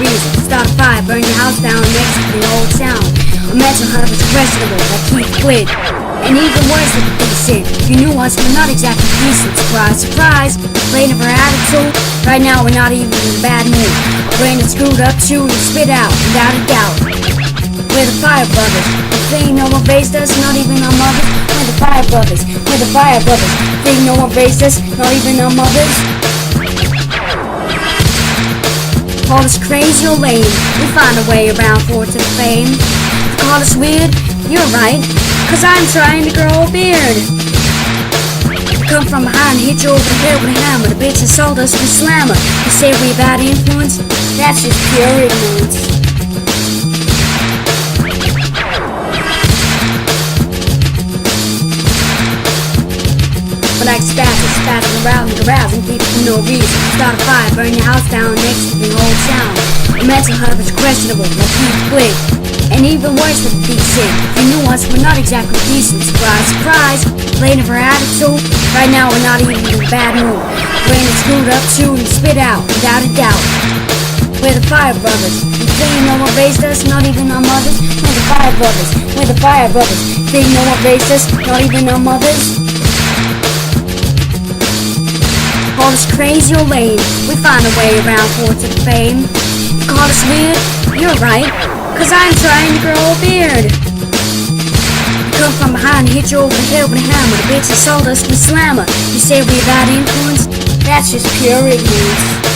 reason. Start a fire, burn your house down next to the old town. A mental health is questionable, like Keith Quid. And even worse than decent. You knew us, we're not exactly decent. Surprise, surprise. Playing of our attitude. Right now we're not even in a bad mood. Our brain is screwed up, chewed and spit out, without a doubt. We're the Fire Brothers. Think no one raised us, not even our mothers. We're the Fire Brothers. We're the Fire Brothers. Think no one raised us, not even our mothers. Call us crazy or lame, we find a way around for to the fame. Call us weird, you're right, cause I'm trying to grow a beard. Come from behind, hit you over the head with a hammer. The bitch that sold us with slammer. You say we bad influence? That's just pure ignorance. But like spazzing around and arousing people for no reason. Start a fire, burn your house down next to the old town. The mental health is questionable, like Keith Quid. And even worse than decent. You knew us, we're not exactly decent. Surprise, surprise. Playing of our attitude. Right now we're not even in a bad mood. Brain is screwed up, chewed and spit out, without a doubt. We're the Fire Brothers. You think no one raised us, not even our mothers? We're the Fire Brothers. We're the Fire Brothers. Think no one raised us, not even our mothers? Call us crazy or lame, we find a way around for to the fame. You call us weird, you're right, cause I'm trying to grow a beard. You come from behind and hit you over the head with a hammer. The bitch that sold us with slammer. You say we bad influence? That's just pure ignorance.